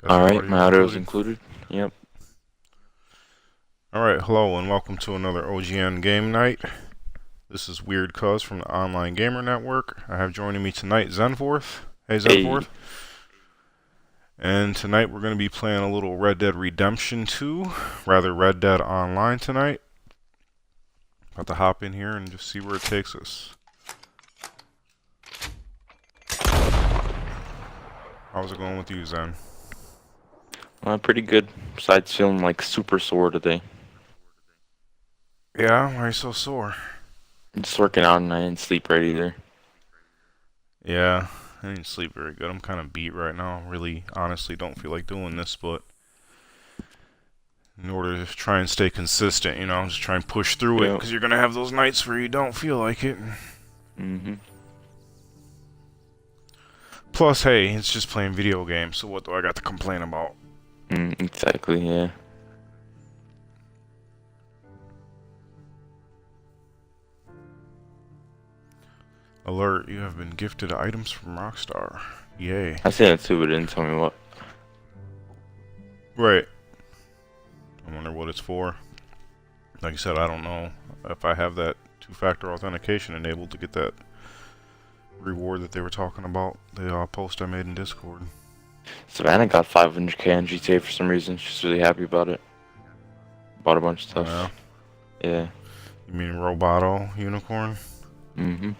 Guess my Alright, my audio's audio is included. included. Yep. Alright, hello and welcome to another OGN Game Night. This is Weird Cuz from the Online Gamer Network. I have joining me tonight Xenforth. Hey Hey, Xenforth. And tonight we're going to be playing a little Red Dead Redemption 2, rather Red Dead Online tonight. About to hop in here and just see where it takes us. How's it going with you, Zen? pretty good. Besides feeling like super sore today. Yeah, why are you so sore? I'm just working out and I didn't sleep right either. Yeah, I didn't sleep very good. I'm kind of beat right now. Really, honestly, don't feel like doing this, but in order to try and stay consistent, just try and push through it, Yep. because you're going to have those nights where you don't feel like it. Mm-hmm. Plus, hey, it's just playing video games, so what do I got to complain about? Exactly, yeah. Alert, you have been gifted items from Rockstar. Yay. I seen it too, but it didn't tell me what. Right. I wonder what it's for. Like I said, I don't know if I have that two-factor authentication enabled to get that reward that they were talking about, the post I made in Discord. Savannah got 500k on GTA for some reason. She's really happy about it. Bought a bunch of Oh, yeah? stuff. Yeah. You mean Roboto Unicorn? Mm-hmm.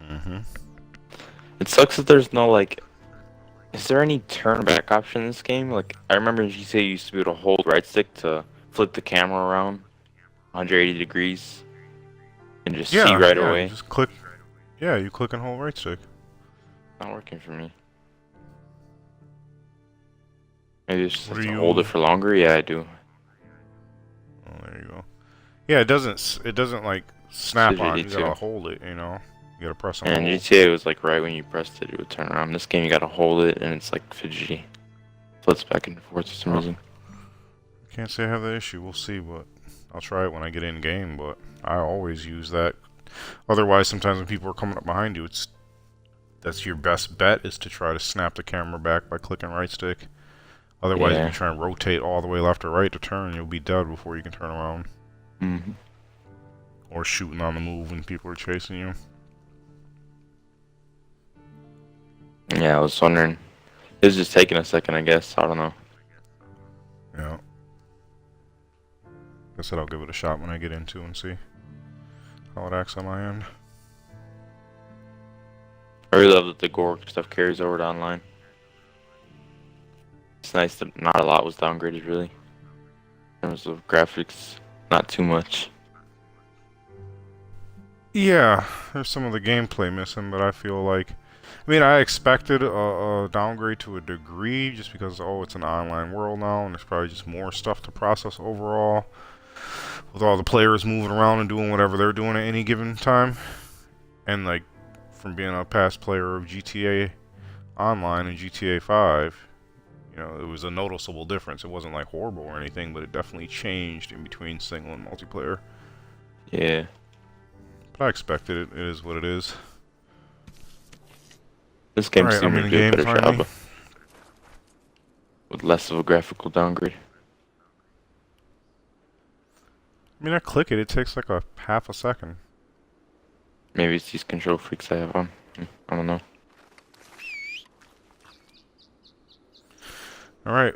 Mm-hmm. It sucks that there's no, like... Is there any turn back option in this game? Like, I remember in GTA you used to be able to hold right stick to flip the camera around 180 degrees and just see Yeah, right yeah, you away. just click. Yeah, you click and hold right stick. Not working for me. Maybe it's just What have are to hold it you... for longer. Yeah, I do. Oh, there you go. Yeah, it doesn't like snap on. Fidgety You gotta too. hold it, You gotta press and And hold. GTA was like right when you pressed it, it would turn around. This game you gotta hold it and it's like fidgety. Flips back and forth for some Oh, reason. can't say I have that issue. We'll see, but I'll try it when I get in game. But I always use that. Otherwise, sometimes when people are coming up behind you, that's your best bet is to try to snap the camera back by clicking right stick. Otherwise, if you Yeah. try and rotate all the way left or right to turn, you'll be dead before you can turn around. hmm Or shooting on the move when people are chasing you. Yeah, I was wondering. It was just taking a second, I guess. I don't know. Yeah. I said I'll give it a shot when I get into and see how it acts on my end. I really love that the gore stuff carries over to online. It's nice that not a lot was downgraded, really. In terms of graphics, not too much. Yeah, there's some of the gameplay missing, but I feel like... I expected a downgrade to a degree, just because, it's an online world now, and there's probably just more stuff to process overall, with all the players moving around and doing whatever they're doing at any given time. And, like, from being a past player of GTA Online and GTA 5, it was a noticeable difference. It wasn't, like, horrible or anything, but it definitely changed in between single and multiplayer. Yeah. But I expected it. It is what it is. This game Alright, seemed I'm to in do a game better finally. job with less of a graphical downgrade. I click it. It takes like a half a second. Maybe it's these control freaks I have on. I don't know. Alright,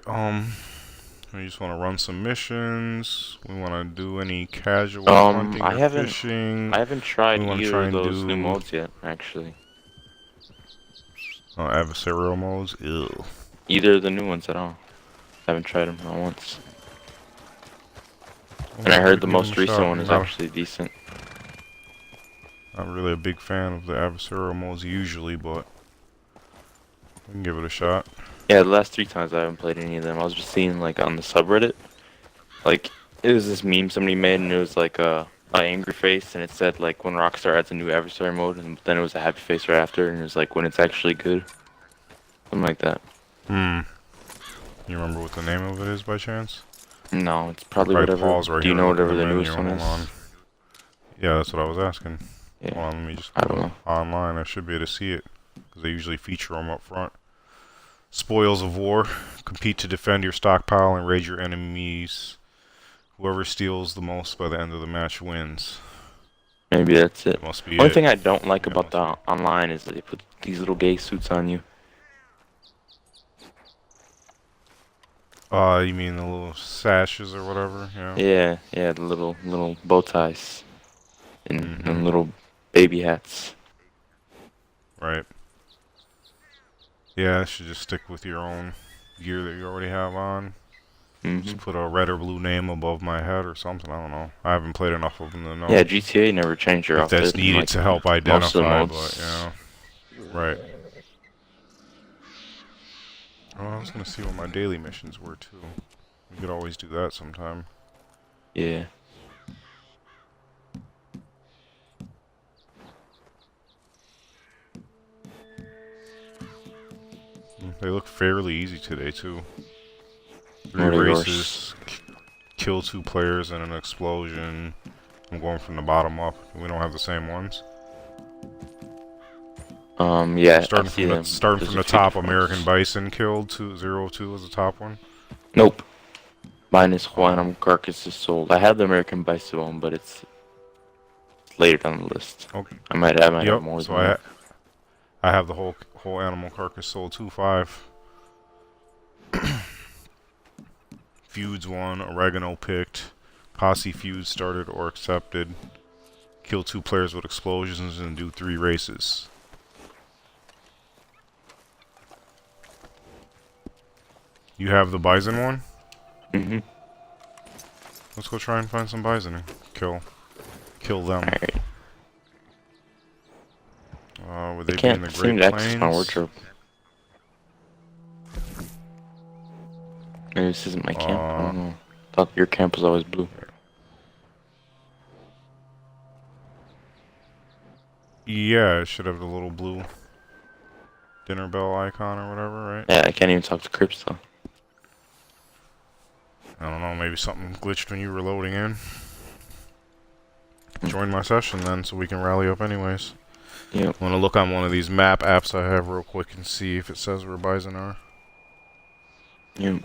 we just want to run some missions. We want to do any casual hunting I or haven't fishing. I haven't tried We want to either try of and those new do modes yet, actually. adversarial modes. Ew. Either of the new ones at all. Haven't tried them not once. And I Well, we heard the can give them most a recent shot. one I'm is not, actually decent. not really a big fan of the adversarial modes usually, but we can give it a shot. Yeah, the last 3 times I haven't played any of them. I was just seeing like on the subreddit, like it was this meme somebody made and it was like a angry face and it said like when Rockstar adds a new adversary mode and then it was a happy face right after and it was like when it's actually good. Something like that. Hmm. You remember what the name of it is by chance? No, it's I'll probably probably whatever. pause right Do you here know and look in whatever the the menu. newest one Hold on. is? Yeah, that's what I was asking. Yeah, Hold on, let me just I go don't to know. online. I should be able to see it, because they usually feature them up front. Spoils of war. Compete to defend your stockpile and raid your enemies. Whoever steals the most by the end of the match wins. Maybe that's it. That must be Only it. thing I don't like Yeah, about the online is that they put these little gay suits on you. You mean the little sashes or whatever? Yeah. Yeah, the little bow ties and, Mhm. and little baby hats. Right. Yeah, should just stick with your own gear that you already have on. Just Hmm. put a red or blue name above my head or something. I don't know. I haven't played enough of them to know Yeah, GTA never changed your if that's outfit in needed like to help most of the identify, but modes. right. Oh, I was gonna see what my daily missions were too. We could always do that sometime. Yeah. They look fairly easy today too. 3 What are yours? races, kill 2 players in an explosion. I'm going from the bottom up. We don't have the same ones. Yeah, I Starting see from the them. starting There's from a the few top, different American ones. Bison killed 202 is the top one. Nope. Mine is Oh, Juanum Carcass is sold. I have the American Bison one, but it's later down the list. okay. I might have Yep. more So than that. I have the whole animal carcass sold 2-5. Feuds 1, oregano picked. Posse feuds started or accepted. Kill 2 players with explosions and do 3 races. You have the bison one? Mhm. Let's go try and find some bison and kill them. Alright. Would I they be in the can't seem Great to access my Plains? wardrobe. Maybe this isn't my camp. I Uh, don't know. Thought your camp was always blue. yeah, it should have the little blue dinner bell icon or whatever, right? Yeah, I can't even talk to Crips though. I don't know, maybe something glitched when you were loading in. Join my session then so we can rally up anyways. Yep. I'm gonna look on one of these map apps I have real quick and see if it says where bison are. Yep.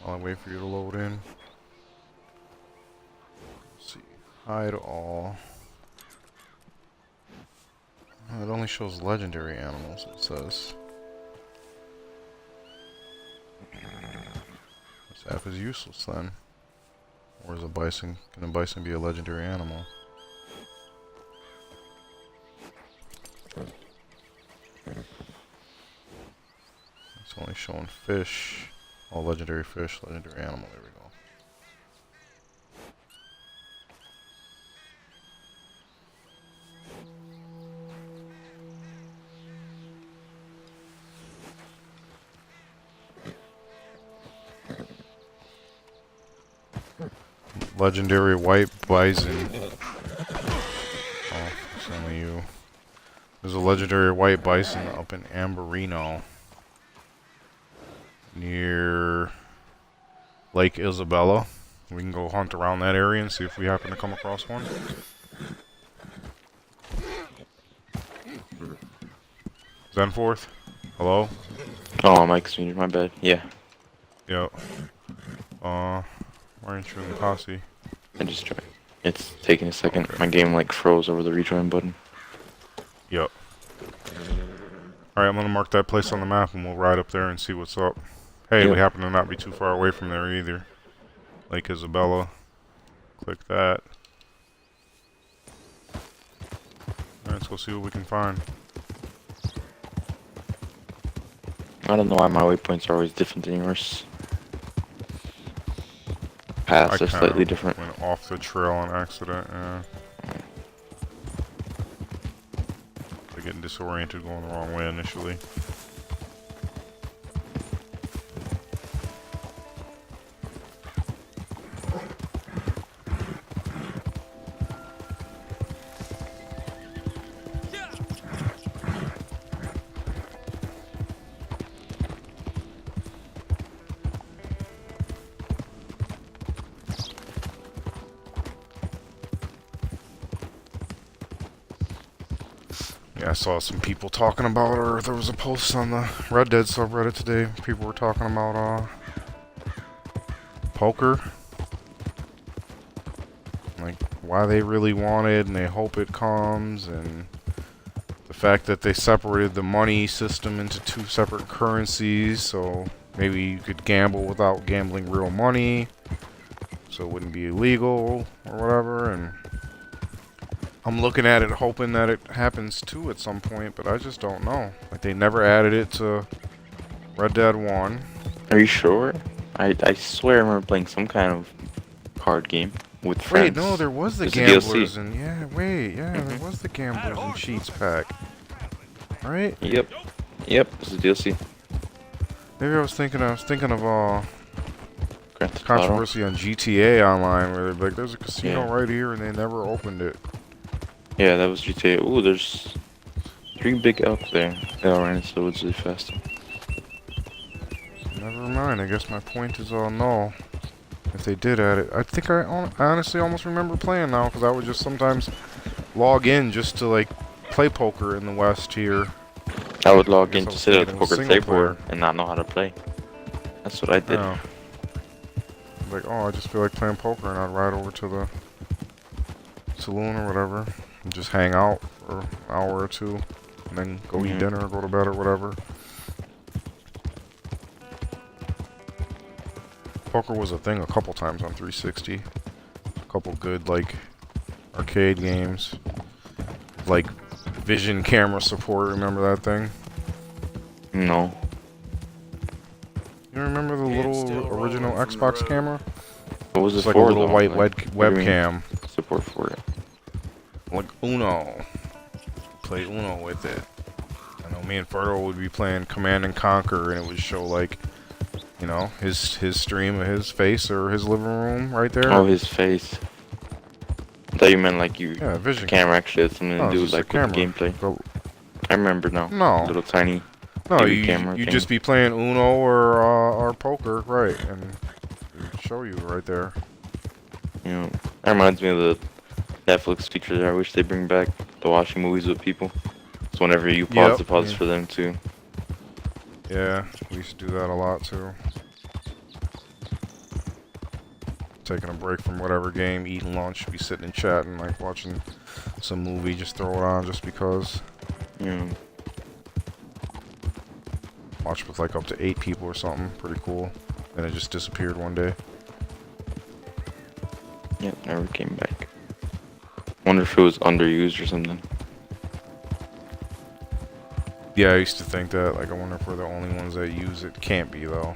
While I wait for you to load in. Let's see. Hide all. It only shows legendary animals, it says. This app is useless then. Or is a bison, can a bison be a legendary animal? It's only showing fish. Oh, legendary fish, legendary animal, there we go. Legendary white bison. Oh, it's only you. There's a legendary white bison up in Amberino. Near Lake Isabella. We can go hunt around that area and see if we happen to come across one. Xenforth? Hello? Oh, Mike's muted. My bad. Yeah, Yep. Why aren't you in the posse? I just tried. It's taking a second. Okay. My game like froze over the rejoin button. Yep. Alright, I'm gonna mark that place on the map and we'll ride up there and see what's up. Hey, Yep. we happen to not be too far away from there either. Lake Isabella. Click that. Alright, let's go see what we can find. I don't know why my waypoints are always different than yours. Paths I are slightly different. went off the trail on accident, yeah. They're getting disoriented going the wrong way initially. Yeah, I saw some people talking about, or there was a post on the Red Dead subreddit today. People were talking about poker, like why they really want it, and they hope it comes, and the fact that they separated the money system into two separate currencies, so maybe you could gamble without gambling real money, so it wouldn't be illegal or whatever. And I'm looking at it hoping that it happens too at some point, but I just don't know. Like, they never added it to Red Dead 1. Are you sure? I swear I remember playing some kind of card game with friends. Wait, no, there was the There's a gamblers, DLC. and there was the gamblers and cheats pack, right? Yep. Yep. It's a DLC. Maybe I was thinking of Grand Theft Auto. controversy on GTA Online, where they're like, there's a casino Yeah. right here, and they never opened it. Yeah, that was GTA. Ooh, there's 3 big elk there. They all ran into the woods really fast. Never mind, I guess my point is all null. If they did add it, I think I honestly almost remember playing now, because I would just sometimes log in just to, like, play poker in the West here. I would log guess in I to was sit at the thinking it was poker single table player. and not know how to play. That's what I did. Yeah. Like, oh, I just feel like playing poker, and I'd ride over to the saloon or whatever and just hang out for an hour or two, and then go eat dinner or go to bed or whatever. Poker was a thing a couple times on 360. A couple good, like, arcade games. Like, vision camera support, remember that thing? No. You remember the little original Xbox camera? What was it It's like for, a little though? white Like, what do you mean webcam. support for it. Like Uno. Play Uno with it. I know me and Ferdo would be playing Command and Conquer, and it would show, like, you know, his stream of his face or his living room right there. Oh, his face. I thought you meant like you. Yeah, The vision. camera actually had something No, to do it's with just a like with the camera. gameplay. Go- I remember now. No. Little tiny. No, TV camera you thing. just be playing Uno or poker, right? And it would show you right there. You know, that reminds me of the Netflix feature there. I wish they bring back the watching movies with people. So whenever you pause, Yep. it pauses Yeah. for them too. Yeah, we used to do that a lot too. Taking a break from whatever game, eating lunch, be sitting and chatting, like watching some movie, just throw it on just because. You know, Watch with like up to 8 people or something, pretty cool. And it just disappeared one day. yeah, never came back. Wonder if it was underused or something. Yeah, I used to think that. Like, I wonder if we're the only ones that use it. Can't be though.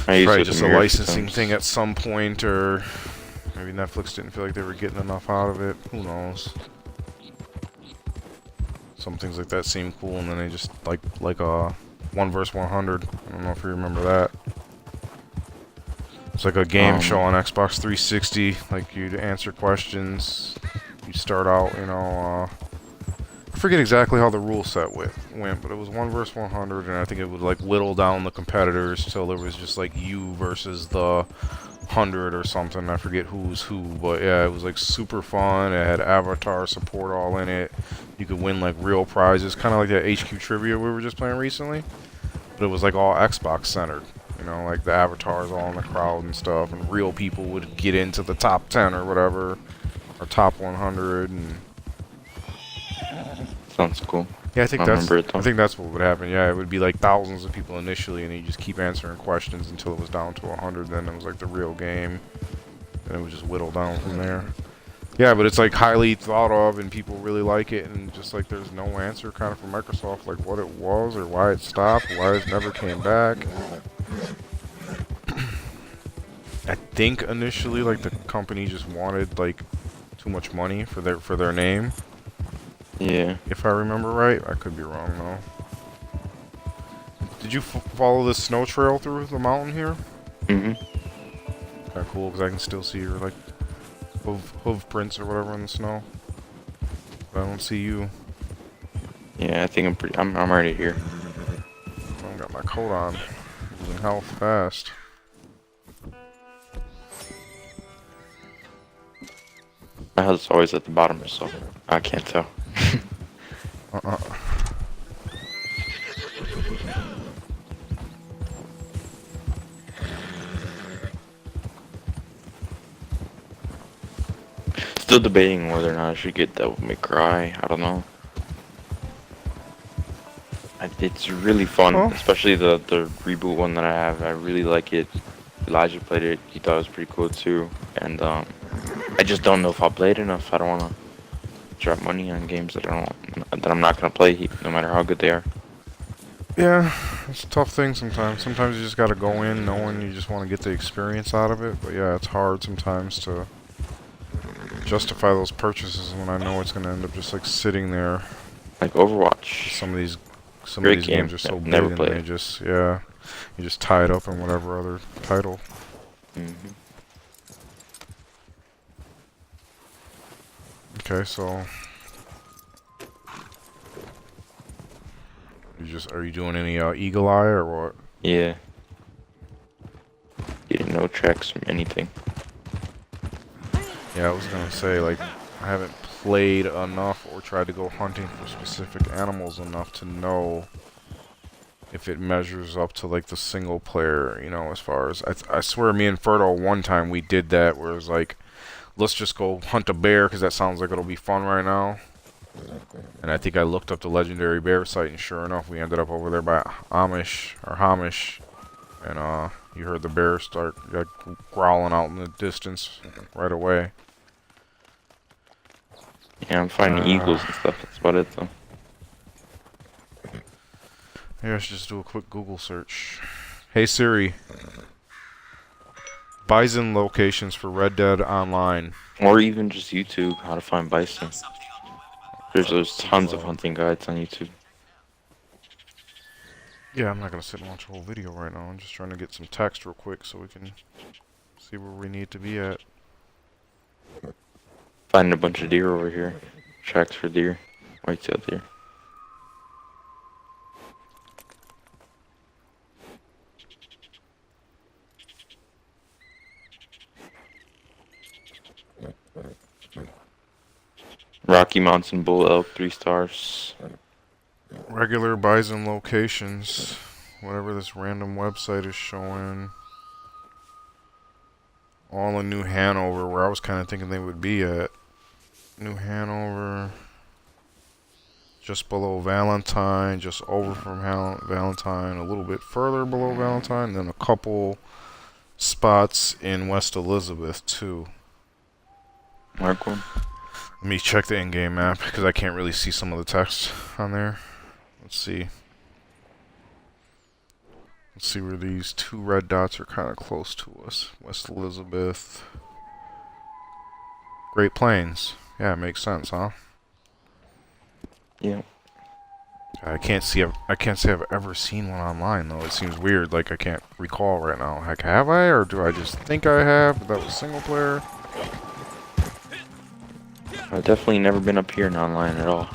I used Probably it just to a mirror licensing systems. thing at some point, or maybe Netflix didn't feel like they were getting enough out of it. Who knows? Some things like that seem cool, and then they just like 1 vs 100. I don't know if you remember that. It's like a game show on Xbox 360. Like, you'd answer questions. You'd start out, you know. I forget exactly how the rule set went, but it was 1 vs 100, and I think it would like whittle down the competitors till there was just like you versus the 100 or something. I forget who's who, but yeah, it was like super fun. It had avatar support all in it. You could win like real prizes, kind of like that HQ trivia we were just playing recently, but it was like all Xbox centered. You know, like the avatars all in the crowd and stuff, and real people would get into the top 10 or whatever, or top 100, and Sounds cool. yeah, I think I that's remember it, though. I think that's what would happen. Yeah, it would be like thousands of people initially, and you just keep answering questions until it was down to 100. Then it was like the real game, and it would just whittle down from there. Yeah, but it's like highly thought of, and people really like it, and just like there's no answer kind of from Microsoft, like what it was or why it stopped, why it never came back. I think initially, like, the company just wanted like too much money for their name. Yeah. If I remember right, I could be wrong though. Did you follow this snow trail through the mountain here? Mhm. Kind of cool because I can still see your like hoof prints or whatever in the snow. But I don't see you. Yeah, I think I'm already here. I don't got my coat on. Losing health fast. My health's always at the bottom, so I can't tell. Uh-uh. Still debating whether or not I should get Devil May Cry. I don't know. It's really fun, Well, especially the reboot one that I have. I really like it. Elijah played it. He thought it was pretty cool too. And I just don't know if I'll play it enough. I don't want to drop money on games that I'm not gonna play, no matter how good they are. yeah, it's a tough thing sometimes. Sometimes you just gotta go in knowing you just want to get the experience out of it. But yeah, it's hard sometimes to justify those purchases when I know it's gonna end up just like sitting there. Like Overwatch. Some Great of these game. games are so Yep, big never and played they it. just, yeah, you just tie it up in whatever other title. Okay, so are you doing any Eagle Eye or what? Yeah. Getting no tracks from anything. Yeah, I was gonna say, like, I haven't played enough or tried to go hunting for specific animals enough to know if it measures up to like the single player, you know, as far as I swear me and Ferdo one time we did that where it was like, let's just go hunt a bear because that sounds like it'll be fun right now. And I think I looked up the legendary bear site, and sure enough, we ended up over there by Hamish, and you heard the bear start like, growling out in the distance right away. Yeah, I'm finding eagles and stuff. That's about it, though. Maybe I should just do a quick Google search. Hey Siri, bison locations for Red Dead Online. Or even just YouTube, how to find bison. There's tons of hunting guides on YouTube. Yeah, I'm not gonna sit and watch a whole video right now. I'm just trying to get some text real quick so we can see where we need to be at. Finding a bunch of deer over here. Tracks for deer. Whitetail deer. Rocky Mountain Bull Elk, 3 stars. Regular bison locations. Whatever this random website is showing. All in New Hanover, where I was kind of thinking they would be at. New Hanover. Just below Valentine, just over from Valentine, a little bit further below Valentine, and then a couple spots in West Elizabeth, too. Mark one. Let me check the in-game map, because I can't really see some of the text on there. Let's see. Let's see where these 2 red dots are kind of close to us. West Elizabeth. Great Plains. Yeah, it makes sense, huh? Yeah. I can't say I've ever seen one online, though. It seems weird, like I can't recall right now. Heck, have I? Or do I just think I have? But that was single player? I've definitely never been up here in online at all.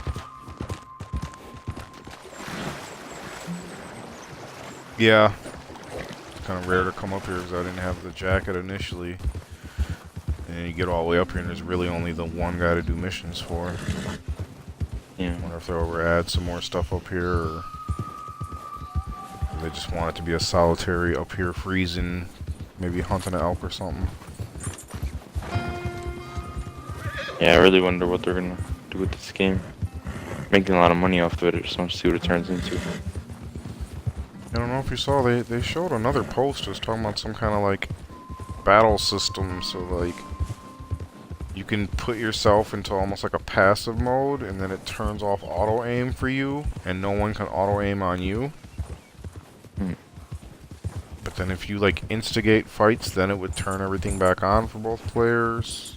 Yeah. It's kind of rare to come up here because I didn't have the jacket initially. And then you get all the way up here and there's really only the one guy to do missions for. Yeah. I wonder if they'll ever add some more stuff up here, or they just want it to be a solitary up here freezing, maybe hunting an elk or something. Yeah, I really wonder what they're gonna do with this game. Making a lot of money off of it, I just want to see what it turns into. I don't know if you saw, they showed another post just talking about some kind of like battle system, so like you can put yourself into almost like a passive mode and then it turns off auto aim for you and no one can auto aim on you. But then if you like instigate fights, then it would turn everything back on for both players.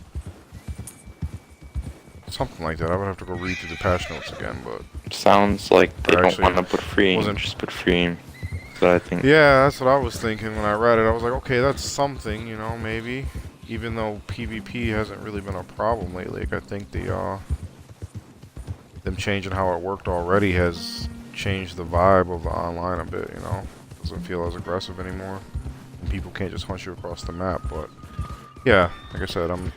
Something like that. I would have to go read through the patch notes again, but Sounds like they don't actually want to put free aim, wasn't- just put free aim. So I think. yeah, that's what I was thinking when I read it. I was like, okay, that's something, you know, maybe. Even though PvP hasn't really been a problem lately, like I think them changing how it worked already has changed the vibe of the online a bit, you know. Doesn't feel as aggressive anymore. And people can't just hunt you across the map, but yeah, like I said, I'm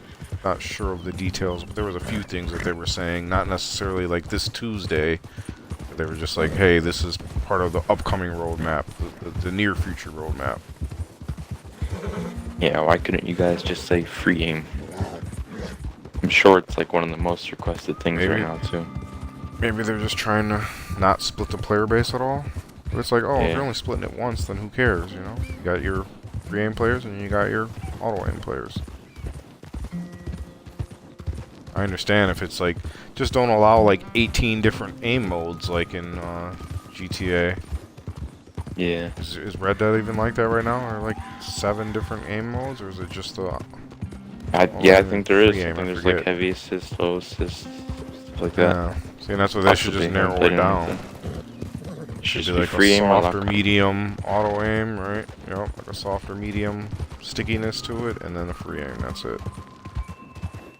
not sure of the details, but there was a few things that they were saying, not necessarily like this Tuesday. But they were just like, hey, this is part of the upcoming roadmap, the near future roadmap. Yeah, why couldn't you guys just say free game? I'm sure it's like one of the most requested things Maybe. right now too. Maybe they're just trying to not split the player base at all. But it's like, oh, if Yeah. you're only splitting it once, then who cares, you know? You got your free aim players and you got your auto aim players. I understand if it's like, just don't allow like 18 different aim modes like in GTA. Yeah. Is Red Dead even like that right now? Or like 7 different aim modes? Or is it just the... Yeah, I think there is. free I aim, think I there's forget. like heavy assist, low assist, stuff like that. Yeah. See, and that's what they should just Possibly, I narrow haven't it played any of down. them. Should Should be be like free a aim or softer, lock-on. medium auto aim, right? Yep, like a softer, medium stickiness to it, and then a free aim. That's it.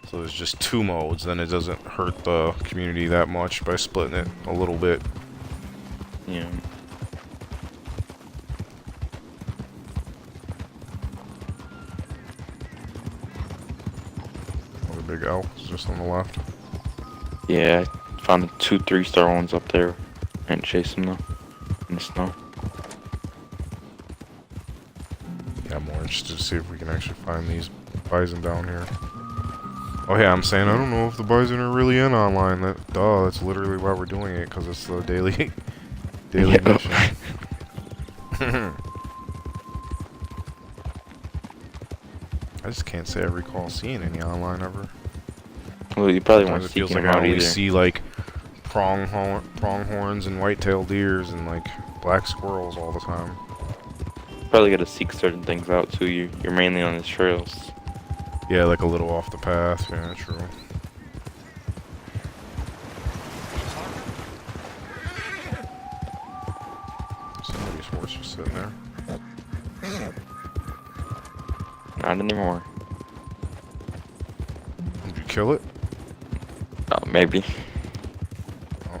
So there's just 2 modes, then it doesn't hurt the community that much by splitting it a little bit. Yeah. Another big L is just on the left. Yeah, I found 2 3-star ones up there and chased them though in the snow. Yeah, I'm more interested to see if we can actually find these bison down here. Oh yeah, I'm saying I don't know if the bison are really in online. That's literally why we're doing it, because it's the daily Yeah. mission. I just can't say I recall seeing any online ever. Well, you probably Sometimes won't it seek feels like them I out only either. see like pronghorns and white-tailed deers and like black squirrels all the time. Probably gotta seek certain things out too. You're mainly on the trails. Yeah, like a little off the path. Yeah, true. Somebody's horse just sitting there. Not anymore. Did you kill it? Oh, maybe. Oh.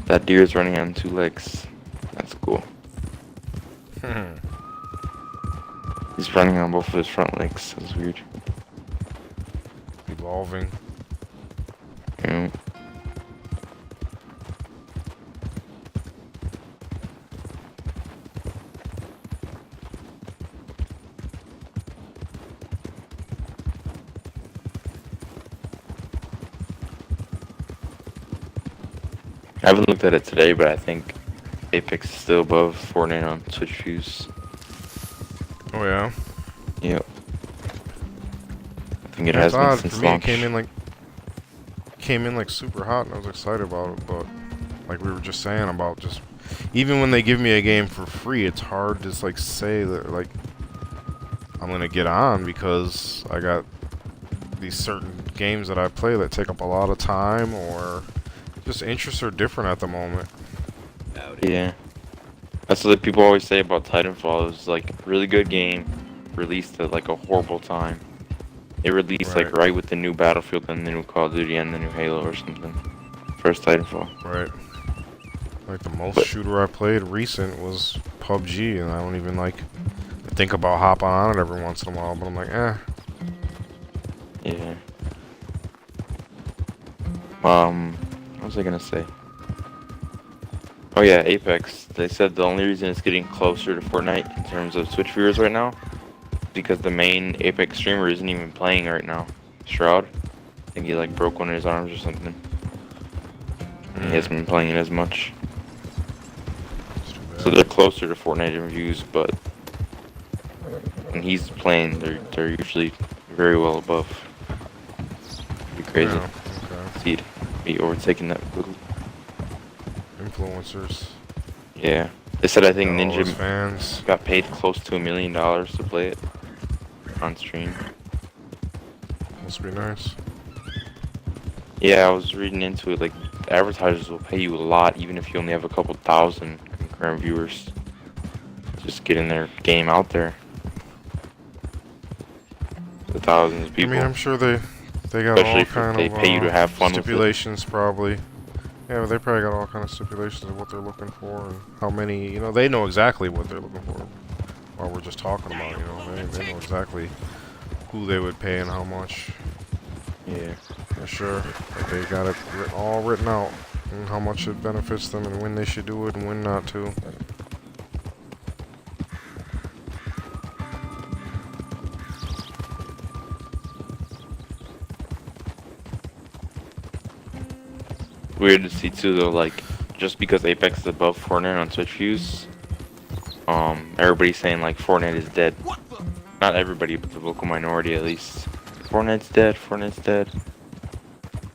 That deer is running on 2 legs. That's cool. He's running on both of his front legs. That's weird. Evolving. Yeah. I haven't looked at it today, but I think Apex is still above Fortnite on Twitch views. Oh yeah. Yep. I think it Yeah, has it's been odd. since For me, it launch. came in like super hot, and I was excited about it. But like we were just saying about just even when they give me a game for free, it's hard to just like say that like I'm gonna get on because I got these certain games that I play that take up a lot of time, or just interests are different at the moment. Yeah. That's what people always say about Titanfall. It was like a really good game, released at like a horrible time. It released like right with the new Battlefield and the new Call of Duty and the new Halo or something. First Titanfall. Right. Like the most shooter I played recent was PUBG, and I don't even like think about hopping on it every once in a while. But I'm like, eh. Yeah. What was I gonna say? Oh yeah, Apex. They said the only reason it's getting closer to Fortnite in terms of Twitch viewers right now, because the main Apex streamer isn't even playing right now. Shroud. I think he like broke one of his arms or something. And he hasn't been playing it as much. So they're closer to Fortnite in views, but when he's playing, they're usually very well above. It'd be crazy. Yeah, okay. See it be overtaking that little. Influencers. Yeah. They said I think Got all those Ninja fans. got paid close to $1 million to play it on stream. Must be nice. Yeah, I was reading into it, like, advertisers will pay you a lot even if you only have a couple thousand concurrent viewers. Just getting their game out there. To thousands of people. I mean, I'm sure they got Especially all if kind they of pay you to have fun with it. stipulations, probably. Yeah, but they probably got all kind of stipulations of what they're looking for and how many. You know, they know exactly what they're looking for. while we're just talking about it, you know, they know exactly who they would pay and how much. Yeah. For sure. Like they got it all written out, and how much it benefits them, and when they should do it, and when not to. Weird to see too, though. Like, just because Apex is above Fortnite on Twitch views, everybody's saying like Fortnite is dead. Not everybody, but the vocal minority at least. Fortnite's dead. Fortnite's dead.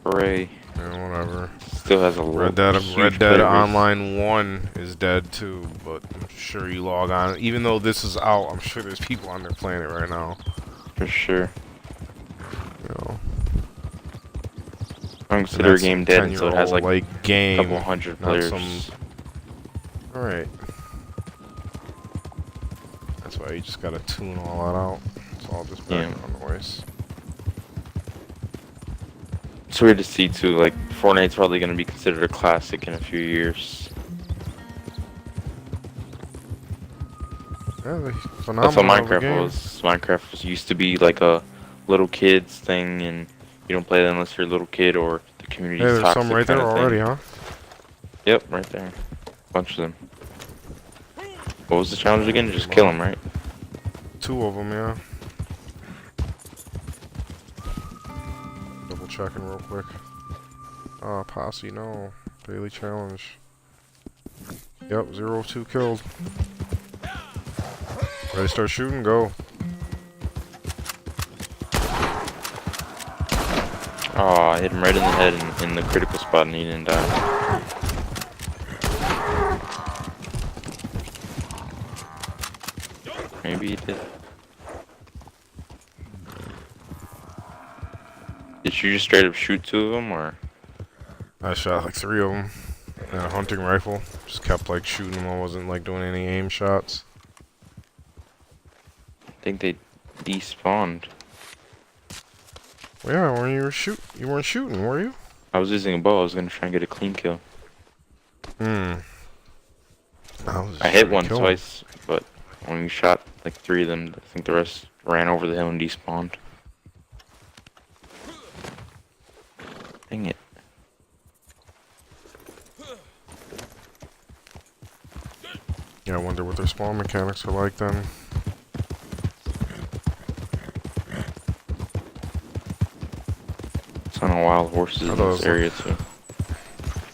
Hooray. Yeah, whatever. Still has a Red huge Dead player base. Online 1 is dead too, but I'm sure you log on. Even though this is out, I'm sure there's people on there playing it right now. For sure. You know. I don't consider a game dead until it has like game, a couple hundred players. Alright. That's why you just gotta tune all that out. It's all just background noise. It's weird to see too, like Fortnite's probably gonna be considered a classic in a few years. Yeah, phenomenal. That's what Minecraft was. Minecraft was used to be like a little kids thing, and you don't play it unless you're a little kid or the community's hey, there's toxic some right there already, huh? Yep, right there. Bunch of them. What was the challenge again? Just kill them, right? 2 of them, yeah. Double checking real quick. Posse, no. Daily challenge. Yep, 0 of 2 killed. Ready to start shooting? Go. Oh, I hit him right in the head in the critical spot and he didn't die. Maybe he did. Did you just straight up shoot 2 of them, or? I shot like 3 of them. And a hunting rifle. Just kept like shooting them. I wasn't like doing any aim shots. I think they despawned. Well, yeah, when you weren't shooting, were you? I was using a bow. I was gonna try and get a clean kill. I hit one twice, but when we shot like 3 of them, I think the rest ran over the hill and despawned. Dang it. Yeah, I wonder what their spawn mechanics are like then. Ton of wild horses in this area too.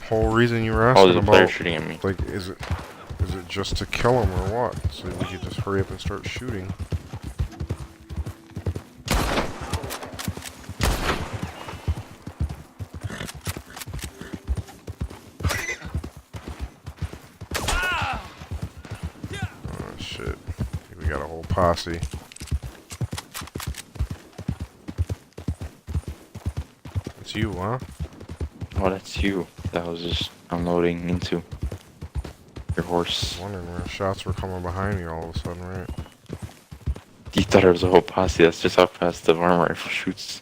Whole reason you were Oh, asking there's a about, player shooting at me. like, is it just to kill them or what? So we could just hurry up and start shooting. Oh shit! We got a whole posse. It's you, huh? Oh, that's you. That was just unloading into your horse. Wondering where shots were coming behind you all of a sudden, right? You thought it was a whole posse. That's just how fast the armor rifle shoots.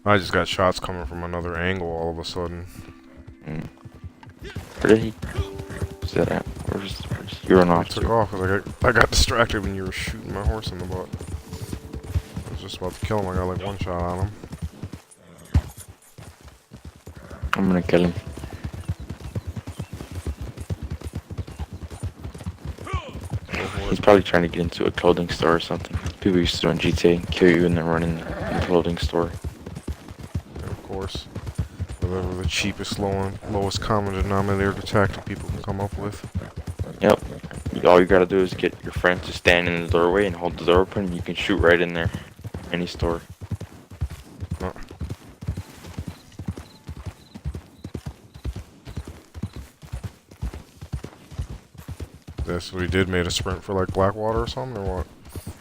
I just got shots coming from another angle all of a sudden. Where did he? Where's that at? Where's you run off Took to? off because I got distracted when you were shooting my horse in the butt. I was just about to kill him. I got like 1 shot on him. I'm gonna kill him. He's probably trying to get into a clothing store or something. People used to do on GTA, kill you and then run in the clothing store. And of course, whatever the cheapest, lowest common denominator tactic people can come up with. Yep. All you gotta do is get your friend to stand in the doorway and hold the door open, and you can shoot right in there. Any store. Oh. That's what he did, made a sprint for like Blackwater or something, or what?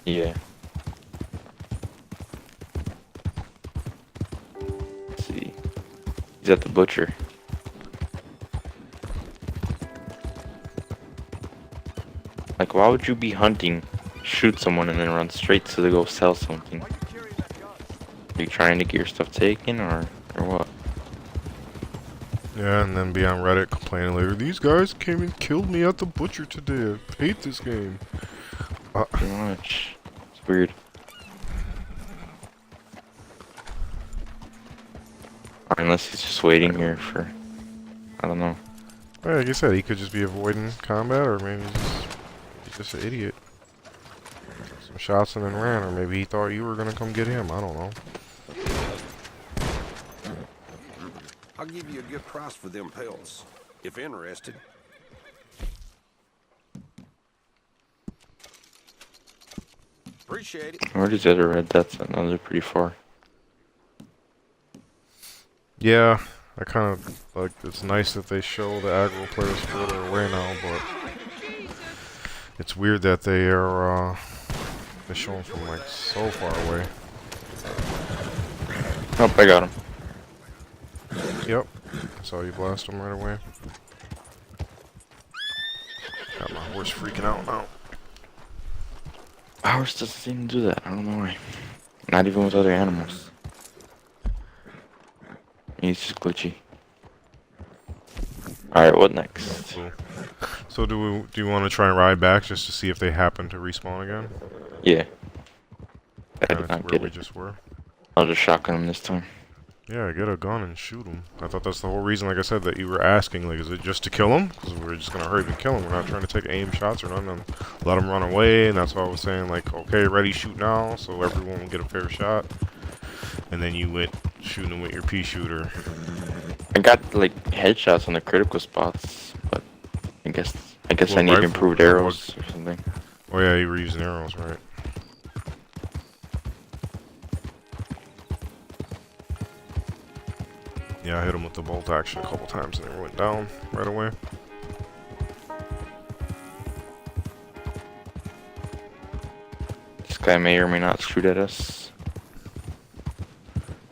Yeah. Let's see. He's at the butcher. Like, why would you be hunting, shoot someone, and then run straight to go sell something? Are you trying to get your stuff taken, or what? Yeah, and then be on Reddit complaining later, these guys came and killed me at the butcher today. I hate this game. Pretty much. It's weird. Unless he's just waiting here for, I don't know. Well, like I said, he could just be avoiding combat, or maybe he's just an idiot. Some shots and then ran, or maybe he thought you were gonna come get him. I don't know. I'll give you a good price for them pelts, if interested. Appreciate it. Where these other red dots at? Those are pretty far. Yeah, I kind of like. It's nice that they show the aggro players further away now, but it's weird that they are they show them from like so far away. Oh, I got him. Yep, I saw you blast them right away. Got my horse freaking out now. Ours doesn't even do that. I don't know why. Not even with other animals. He's just glitchy. Alright, what next? Cool. So do you want to try and ride back just to see if they happen to respawn again? Yeah. I And did it's not where get we it. just were. I'll just shotgun him this time. Yeah, get a gun and shoot him. I thought that's the whole reason, like I said, that you were asking. Like, is it just to kill him? Because we're just gonna hurry to kill him. We're not trying to take aim shots or nothing. Let him run away, and that's why I was saying, like, okay, ready, shoot now, so everyone will get a fair shot. And then you went shooting him with your pea shooter. I got like headshots on the critical spots, but I guess Well, I need rifle, improved yeah, arrows or something. Oh yeah, you were using arrows, right? Yeah, I hit him with the bolt action a couple times, and they went down right away. This guy may or may not shoot at us.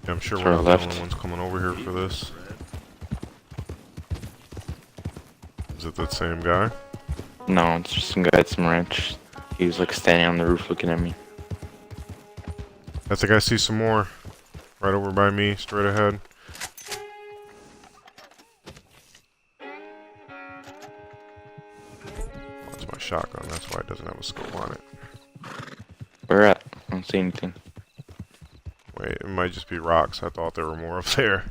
Yeah, I'm sure To we're our not left. the only ones coming over here for this. Is it that same guy? No, it's just some guy at some ranch. He was like standing on the roof looking at me. I think I see some more. Right over by me, straight ahead. Oh, it's my shotgun, that's why it doesn't have a scope on it. Where at? I don't see anything. Wait, it might just be rocks. I thought there were more up there.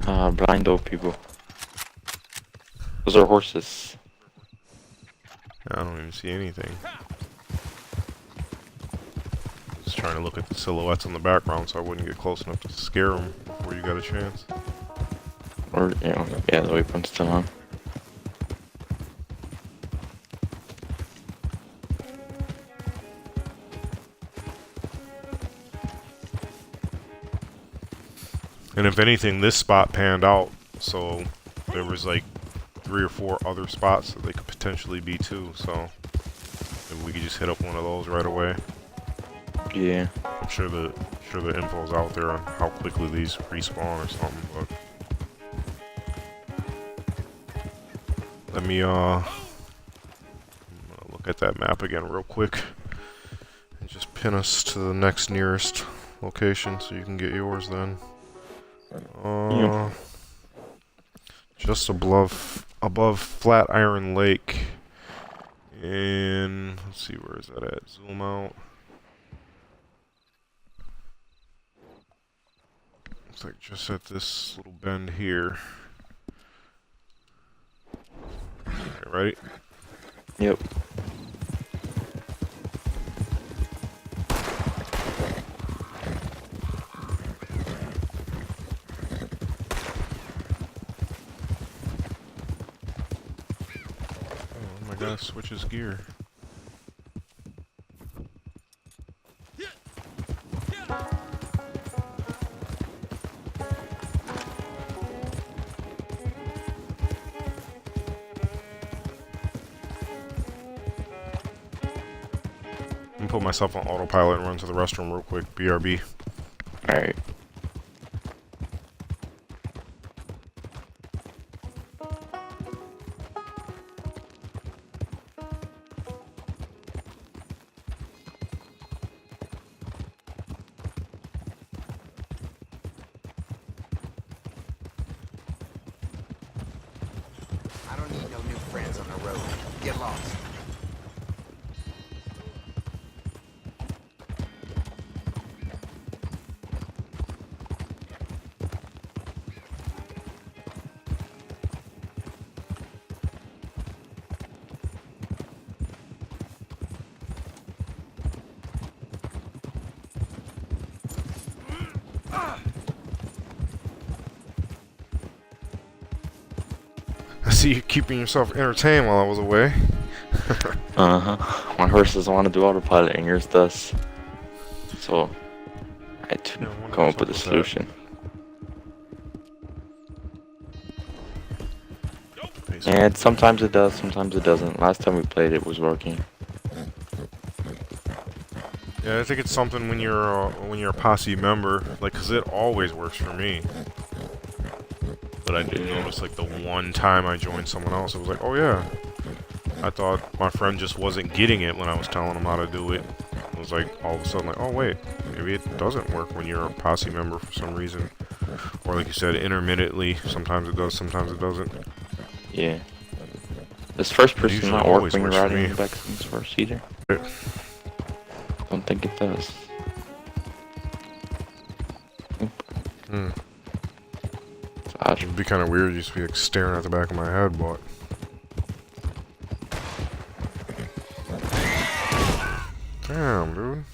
Blind old people. Those are horses. I don't even see anything. Just trying to look at the silhouettes in the background so I wouldn't get close enough to scare them before you got a chance. Or, you know, yeah, the weapon's still on. And if anything, this spot panned out, so there was like 3 or 4 other spots that they could potentially be too, so maybe we could just hit up one of those right away. Yeah. I'm sure the info's out there on how quickly these respawn or something, but let me look at that map again real quick and just pin us to the next nearest location so you can get yours then. Yeah. Just above Flatiron Lake, and let's see, where is that at? Zoom out. Looks like just at this little bend here. Okay, right? Yep. Oh my gosh, switches gear. I'm gonna put myself on autopilot and run to the restroom real quick. BRB. Alright. new friends on the road. Get lost. I see you keeping yourself entertained while I was away. Uh-huh. My horse doesn't want to do autopilot and yours does. So, I had to Yeah, I wonder come what's up with a up with that. solution. And sometimes it does, sometimes it doesn't. Last time we played it was working. Yeah, I think it's something when you're a posse member, like, 'cause it always works for me. But I did notice, like, the one time I joined someone else, it was like, oh yeah. I thought my friend just wasn't getting it when I was telling him how to do it. It was like, all of a sudden, like, oh wait, maybe it doesn't work when you're a posse member for some reason. Or like you said, intermittently. Sometimes it does, sometimes it doesn't. Yeah. This first person usually not work always when you're works for riding me. in the back of someone's horse either. Don't think it does. Hmm. It's odd. It'd be kind of weird just to be like staring at the back of my head, but... Damn, dude.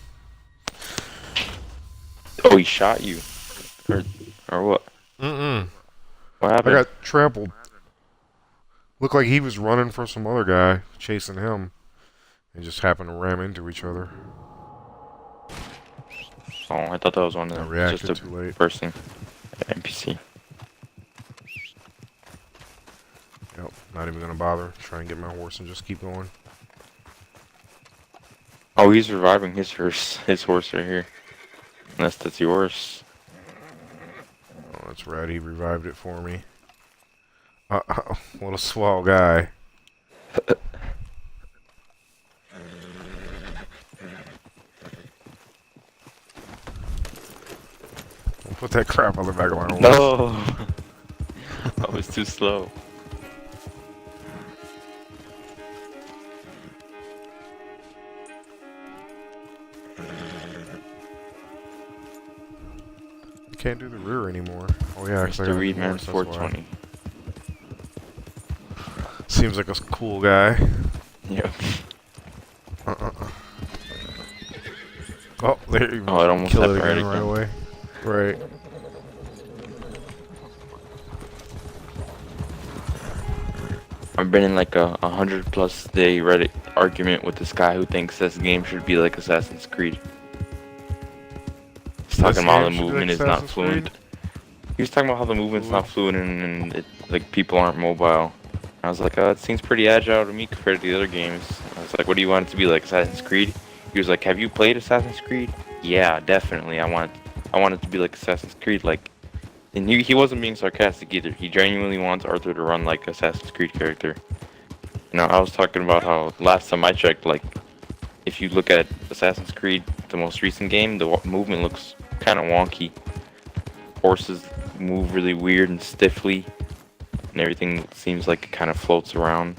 Oh, he shot you. Or what? Mm-mm. What I happened? got trampled. Looked like he was running for some other guy, chasing him. And just happened to ram into each other. Oh, I thought that was one of I them. reacted Just a too late. person. NPC. Yep, not even gonna bother. Try and get my horse and just keep going. Oh, he's reviving his horse right here. Unless that's yours. Oh, that's right, he revived it for me. What a swell guy. Don't put that crap on the back of my horse. No! I was too slow. You can't do the rear anymore. Oh yeah, 'cause I Mr. got a Reedman horse, that's why. 420. Seems like a cool guy. Yep. Oh, there you go. Oh, it almost Kill it happened again right right away. Right. I've been in like a 100+ day Reddit argument with this guy who thinks this game should be like Assassin's Creed. He's talking about how the game should be movement like is not Assassin's fluent. Creed? He was talking about how the movement's not fluent and it, like people aren't mobile. I was like, it seems pretty agile to me compared to the other games. I was like, what do you want it to be like, Assassin's Creed? He was like, have you played Assassin's Creed? Yeah, definitely. I want it to be like Assassin's Creed, like. And he wasn't being sarcastic either. He genuinely wants Arthur to run like Assassin's Creed character. You know, I was talking about how last time I checked, like, if you look at Assassin's Creed, the most recent game, the movement looks kind of wonky. Horses move really weird and stiffly, and everything seems like it kind of floats around.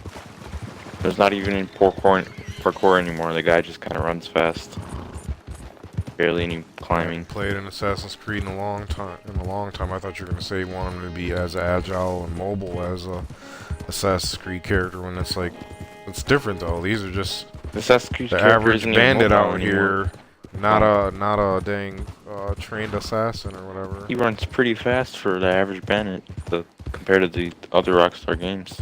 There's not even any parkour anymore. The guy just kind of runs fast. Barely any I climbing. haven't played an Assassin's Creed in a long time. I thought you were gonna say you want him to be as agile and mobile as a Assassin's Creed character. When it's like, it's different though. These are just Assassin's Creed the character average isn't even bandit mobile out anymore. here, not a dang trained assassin or whatever. He runs pretty fast for the average bandit, compared to the other Rockstar games.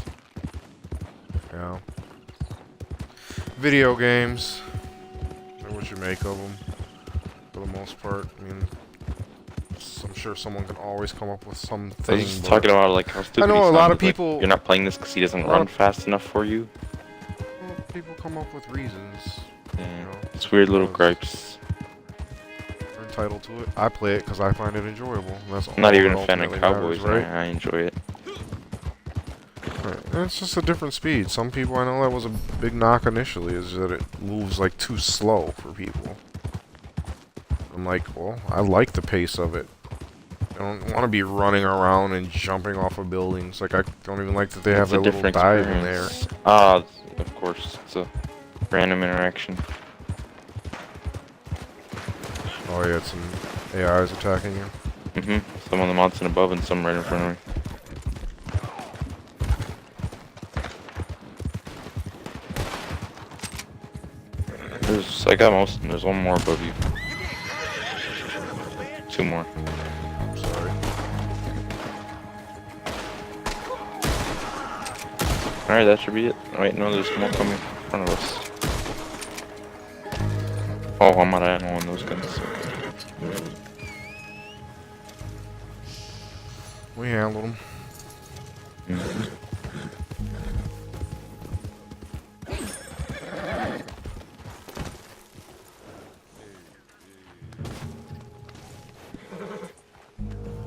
Yeah. Video games. Know what you make of them, for the most part. I mean, I'm sure someone can always come up with I something. was just but talking about like how stupid I know he a lot of sounded, like, people- you're not playing this because he doesn't a lot run of- fast enough for you. well, people come up with reasons. Yeah, You know, it's weird little because gripes. they're entitled to it. I play it because I find it enjoyable. That's I'm not all even that a fan of ultimately cowboys, matters, and I enjoy it. Right. And it's just a different speed. Some people, I know that was a big knock initially, is that it moves like too slow for people. I'm like, well, I like the pace of it. You don't want to be running around and jumping off of buildings. Like, I don't even like that they have It's a that little different dive in there. experience. Ah, of course, it's a random interaction. Oh yeah, it's some AIs attacking you. Some on the mountain above and some right in front of me. I got most of them. There's one more above you. Two more. I'm sorry. Alright, that should be it. Wait, no, there's more coming in front of us. Oh, I'm out of ammo on those guns. We handled them.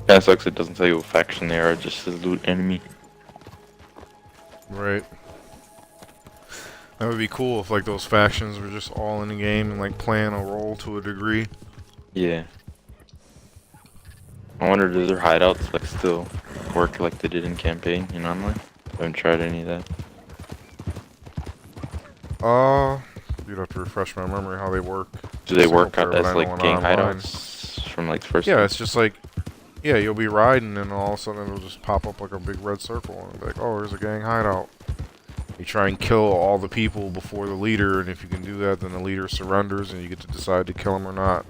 Kinda sucks it doesn't tell you what faction they are, it just says loot enemy. Right. That would be cool if like those factions were just all in the game and like playing a role to a degree. Yeah. I wonder do their hideouts like still work like they did in campaign in online? I haven't tried any of that. You'd have to refresh my memory how they work. Do they Single work player, out but as I know like in gang online. hideouts from like the first Yeah, game? it's just like, yeah, you'll be riding and all of a sudden it'll just pop up like a big red circle and be like, oh, there's a gang hideout. You try and kill all the people before the leader, and if you can do that, then the leader surrenders and you get to decide to kill him or not.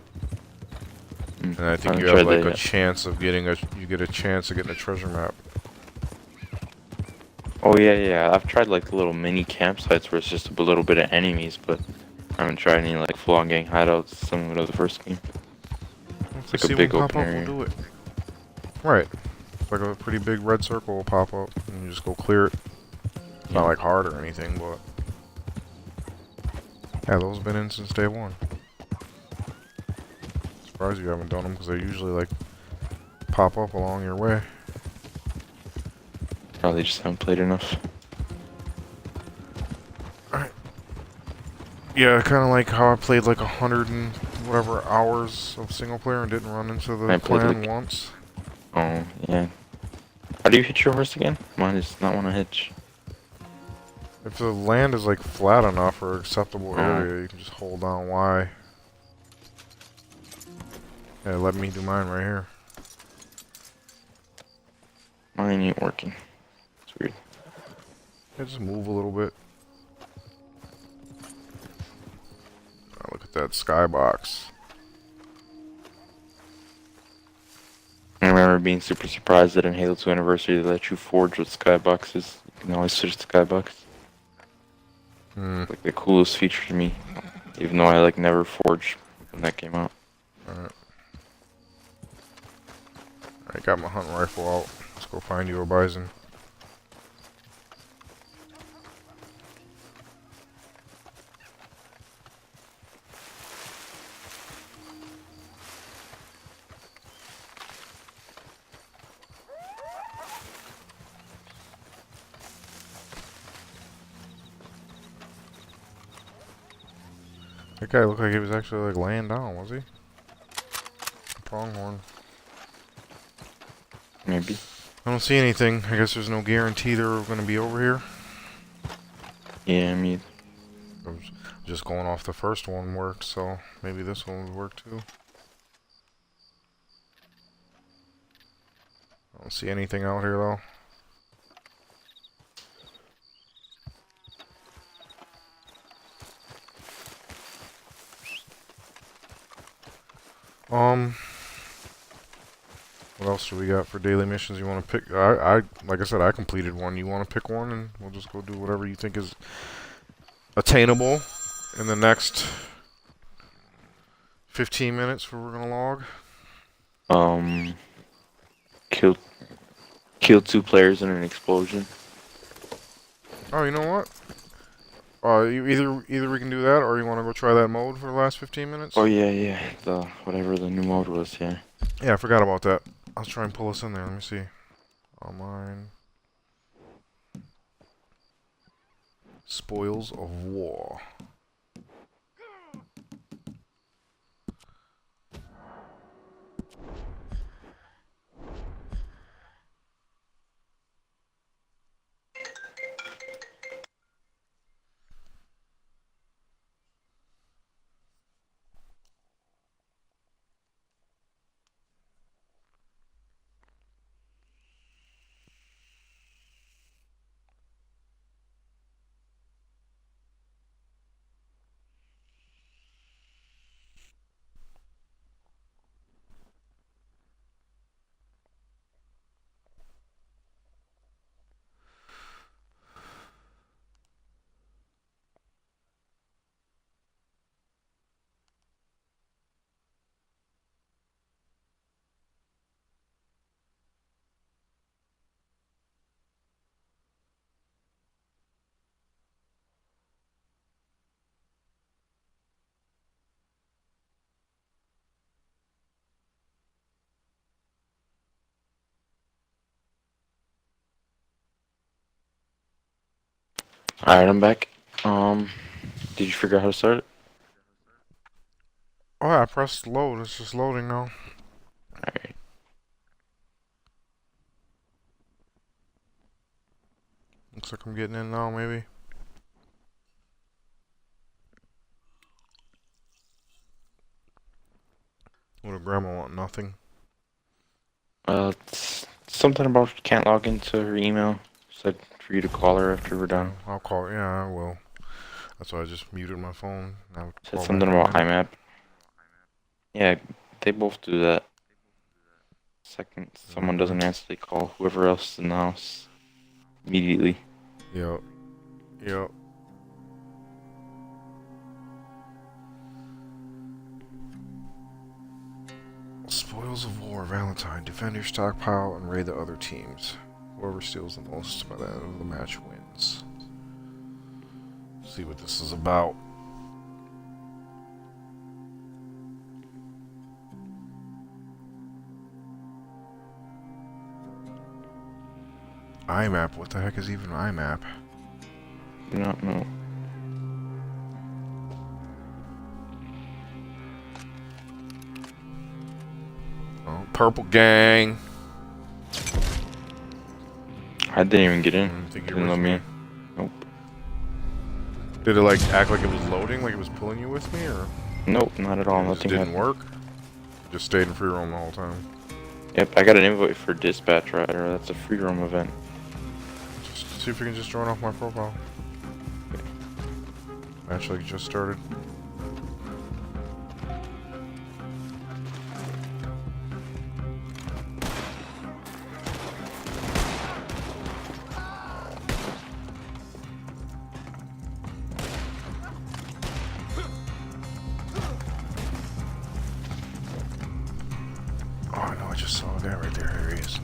And I think you have like a chance of getting you get a chance of getting a treasure map. Oh yeah, I've tried like the little mini campsites where it's just a little bit of enemies, but I haven't tried any like full-on gang hideouts similar to the first game. It's like a big open area. We'll do it. Right. It's like a pretty big red circle will pop up, and you just go clear it. It's not like hard or anything, but yeah, those have been in since day one. Surprised you haven't done them because they usually like pop up along your way. Probably just haven't played enough. Alright. Yeah, kind of like how I played like 100 and whatever hours of single player and didn't run into the clan like, once. Oh, yeah. How do you hitch your horse again? Mine does not want to hitch. If the land is like flat enough or acceptable area, you can just hold down Y. Yeah, let me do mine right here. Mine ain't working. It's weird. Yeah, just move a little bit. Oh, look at that skybox. I remember being super surprised that in Halo 2 Anniversary they let you forge with skyboxes. You can always switch to skybox. Like the coolest feature to me. Even though I like never forged when that came out. Alright. I got my hunting rifle out. Let's go find you a bison. That guy looked like he was actually like laying down, was he? Pronghorn. Maybe. I don't see anything. I guess there's no guarantee they're going to be over here. Yeah, I mean. I was just going off the first one worked, so maybe this one would work too. I don't see anything out here though. What else do we got for daily missions you want to pick? Like I said, I completed one. You want to pick one, and we'll just go do whatever you think is attainable in the next 15 minutes where we're gonna log. Kill 2 players in an explosion. Oh, you know what? Either we can do that, or you want to go try that mode for the last 15 minutes? Oh yeah, whatever the new mode was, yeah. Yeah, I forgot about that. I'll try and pull us in there. Let me see. Online. Spoils of War. Alright, I'm back. Did you figure out how to start it? Oh, yeah, I pressed load. It's just loading now. Alright. Looks like I'm getting in now, maybe. Little grandma want nothing. It's something about you can't log into her email. Said for you to call her after we're done. I'll call. Yeah, I will. That's why I just muted my phone. Now Said something about IMAP. Yeah, they both do that. Second someone doesn't answer, they call whoever else is in the house immediately. Yep. Yep. Spoils of War, Valentine. Defend your stockpile and raid the other teams. Whoever steals the most by the end of the match wins. See what this is about. IMAP? What the heck is even IMAP? Do not know. Oh, Purple Gang. I didn't even get in. I think you're Didn't let with me me. in. Nope. Did it like act like it was loading, like it was pulling you with me, or Nope, not at all. it just Nothing didn't happened. work? Just stayed in free roam the whole time. Yep, I got an invite for Dispatch Rider. That's a free roam event. Just see if you can just join off my profile. Match like just started. Oh no, I just saw a guy right there. Here he is.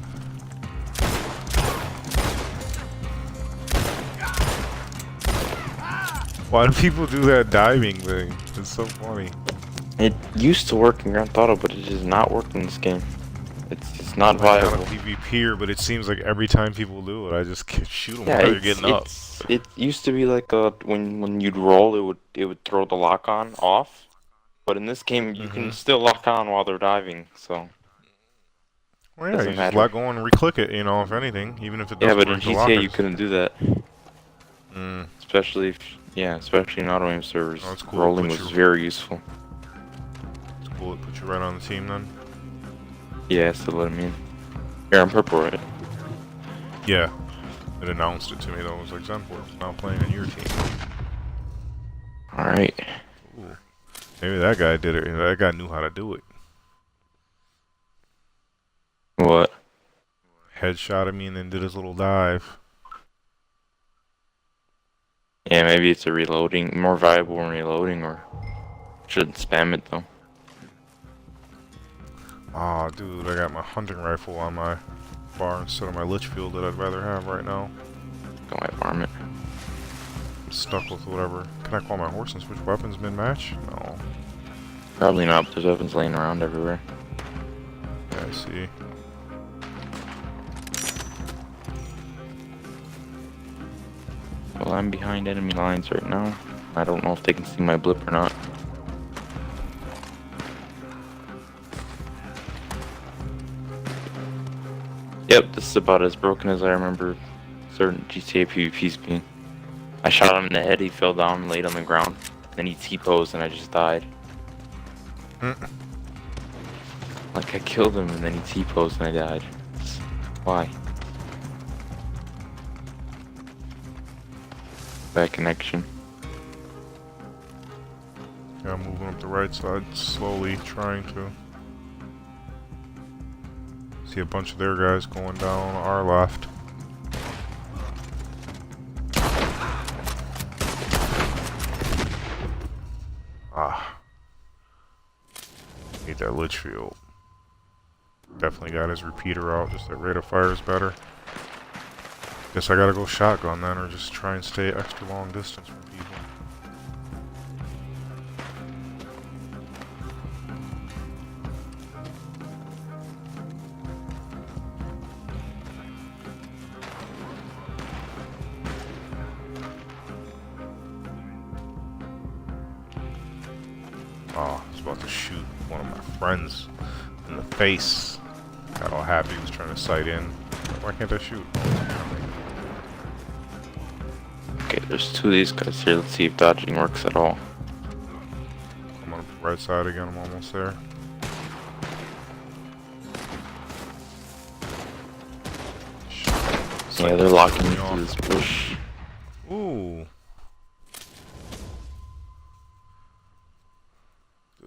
Why do people do that diving thing? It's so funny. It used to work in Grand Theft Auto, but it does not work in this game. It's not Like on viable. a PvPer, but it seems like every time people do it, I just shoot them Yeah, while they're getting up. it used to be like when you'd roll, it would throw the lock on off, but in this game you can still lock on while they're diving. So Well, yeah, doesn't you just matter. let go and re-click it, you know, if anything, even if it Yeah, doesn't but in break the lockers. GTA you couldn't do that. Mm. Especially especially in auto aim servers. Oh, that's cool. Rolling Put was your- very useful. It's cool. It put you right on the team then. Yeah, so let me in. Here, I'm purple, right? Yeah. It announced it to me though. It was like Xenforth is now playing on your team. Alright. Ooh. Maybe that guy did it. That guy knew how to do it. What? Headshotted me and then did his little dive. Yeah, maybe it's a reloading, more viable when reloading, or shouldn't spam it though. Aw, dude, I got my hunting rifle on my bar instead of my Litchfield that I'd rather have right now. Go my farm it. I'm stuck with whatever. Can I call my horse and switch weapons mid-match? No. Probably not, but there's weapons laying around everywhere. Yeah, I see. Well, I'm behind enemy lines right now. I don't know if they can see my blip or not. Yep, this is about as broken as I remember certain GTA PvPs being. I shot him in the head, he fell down and laid on the ground. Then he T-posed and I just died. Like I killed him and then he T-posed and I died. Why? Bad connection. Yeah, I'm moving up the right side slowly, trying to see a bunch of their guys going down our left. Ah. Need that Litchfield. Definitely got his repeater out, just that rate of fire is better. Guess I gotta go shotgun then, or just try and stay extra long distance from people. Oh, I was about to shoot one of my friends in the face. Got all happy, was trying to sight in. Why can't I shoot? Okay, there's two of these guys here. Let's see if dodging works at all. I'm on the right side again, I'm almost there. Yeah, they're locking me through this bush. Ooh.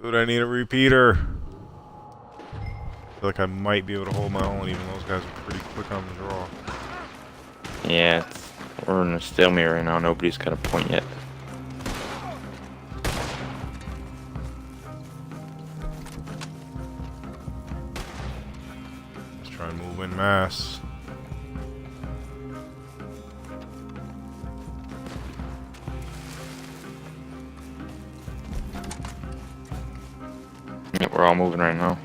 Dude, I need a repeater. I feel like I might be able to hold my own, even those guys are pretty quick on the draw. Yeah, we're in a stalemate right now. Nobody's got a point yet. Let's try and move in mass. Yeah, we're all moving right now.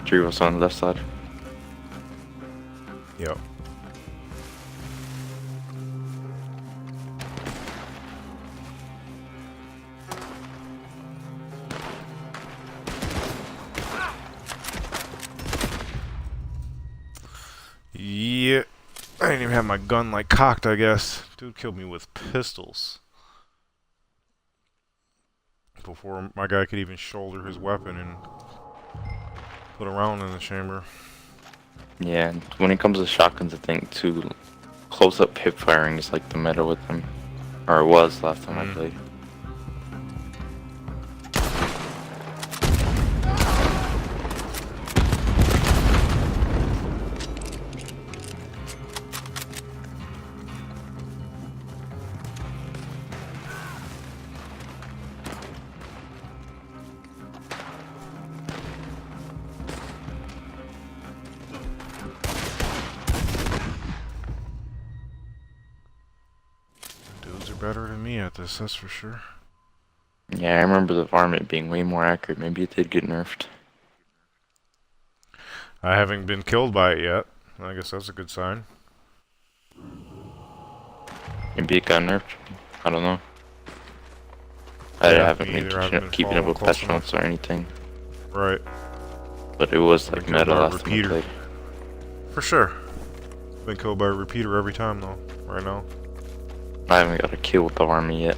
3 of us on the left side. Yep. Yeah. I didn't even have my gun like cocked, I guess. Dude killed me with pistols. Before my guy could even shoulder his weapon and put a round in the chamber. Yeah, and when it comes to shotguns, I think too, close-up hip firing is like the meta with them, or it was last time I played. Dudes are better than me at this, that's for sure. Yeah, I remember the varmint being way more accurate. Maybe it did get nerfed. I haven't been killed by it yet. I guess that's a good sign. Maybe it got nerfed. I don't know. I Yeah, haven't me been either. I haven't been keeping up following with close patch notes or anything. Right. But it was like Been killed meta by a last time I repeater. played. For sure. Been killed by a repeater every time though, right now. I haven't got a kill with the varmint yet.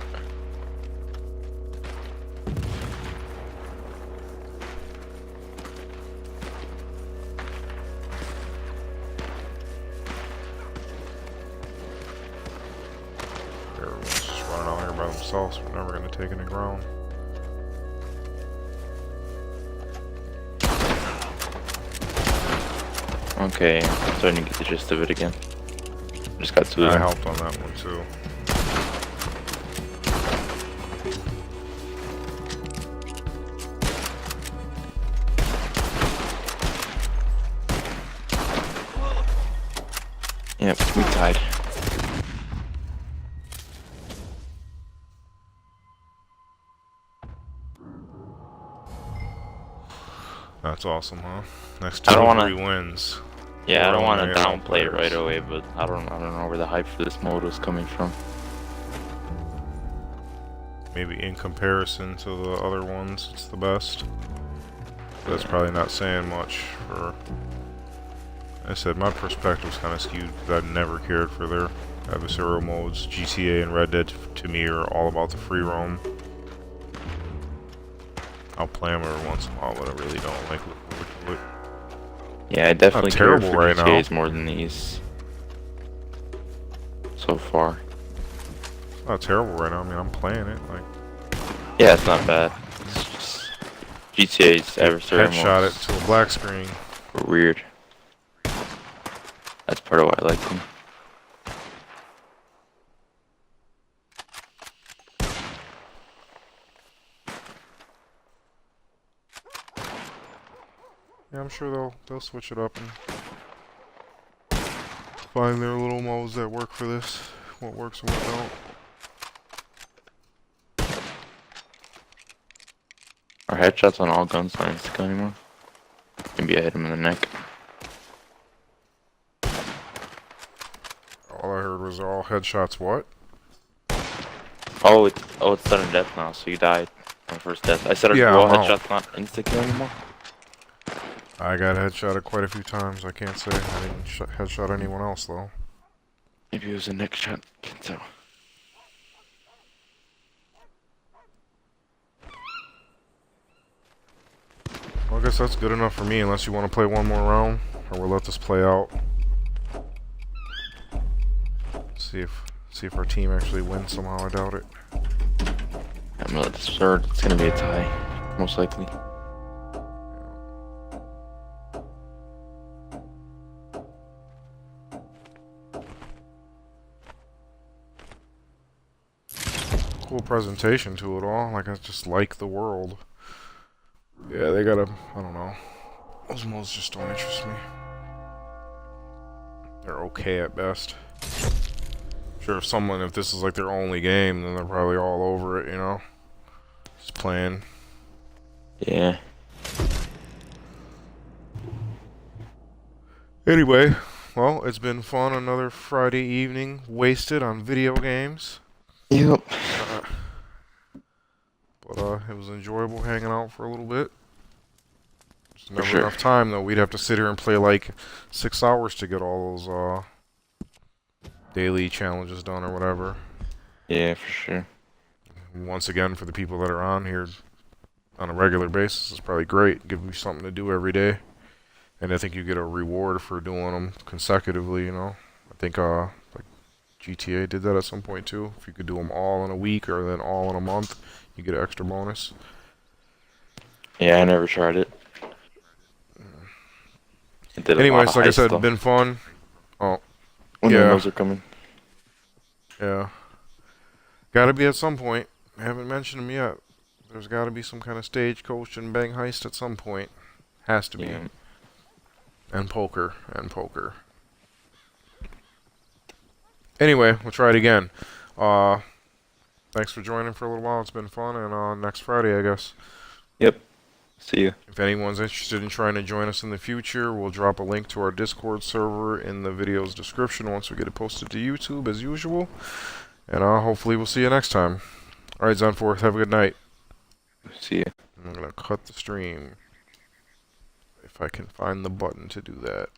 Everyone's just running out here by themselves. We're never gonna take any ground. Okay, I'm starting to get the gist of it again. Just got 2 of I them. helped on that one too. Yep, we tied. That's awesome, huh? Next I two don't or wanna- 3 wins. Yeah, I don't want to eliminate all downplay it right players. away, but I don't know where the hype for this mode was coming from. Maybe in comparison to the other ones, it's the best. That's probably not saying much for... I said my perspective's kind of skewed because I've never cared for their adversarial modes. GTA and Red Dead to me are all about the free roam. I'll play them every once in a while, but I really don't like it. Yeah, I definitely care terrible for right now. GTAs more than these. So far. It's not terrible right now. I mean, I'm playing it. Like, Yeah, it's not bad. It's just GTA's adversarial headshot it modes to a black screen. were weird. That's part of why I like them. Yeah, I'm sure they'll switch it up and find their little modes that work for this. What works and what don't. Are headshots on all guns not insta anymore? Maybe I hit him in the neck. All I heard was all headshots. What? Oh, it's sudden death now, so you died. My first death. I said our Yeah, dual I'm out. headshot's not insta-kill anymore. I got headshotted quite a few times. I can't say I didn't headshot anyone else though. Maybe it was the next shot. Can't tell. Well, I guess that's good enough for me, unless you want to play one more round, or we'll let this play out. See if our team actually wins somehow. I doubt it. I'm gonna let this start. It's gonna be a tie, most likely. Cool presentation to it all. Like, I just like the world. Yeah, they gotta, I don't know. Those modes just don't interest me. They're okay at best. Sure, if this is like their only game, then they're probably all over it, you know? Just playing. Yeah. Anyway, well, it's been fun. Another Friday evening wasted on video games. Yep. But it was enjoyable hanging out for a little bit. There's never sure. enough time, though. We'd have to sit here and play like 6 hours to get all those daily challenges done or whatever. Yeah, for sure. Once again, for the people that are on here on a regular basis, it's probably great. Give you something to do every day. And I think you get a reward for doing them consecutively, you know. I think like GTA did that at some point too. If you could do them all in a week or then all in a month, you get an extra bonus. Yeah, I never tried it. Anyways, like I said, it's been fun. Oh, when yeah. those are coming. Yeah. Gotta be at some point. I haven't mentioned them yet. There's gotta be some kind of stagecoach and bang heist at some point. Has to be. Yeah. And poker. Anyway, we'll try it again. Thanks for joining for a little while. It's been fun. And next Friday, I guess. Yep. See you. If anyone's interested in trying to join us in the future, we'll drop a link to our Discord server in the video's description once we get it posted to YouTube, as usual. And hopefully we'll see you next time. Alright, Xenforth, have a good night. See you. I'm going to cut the stream. If I can find the button to do that.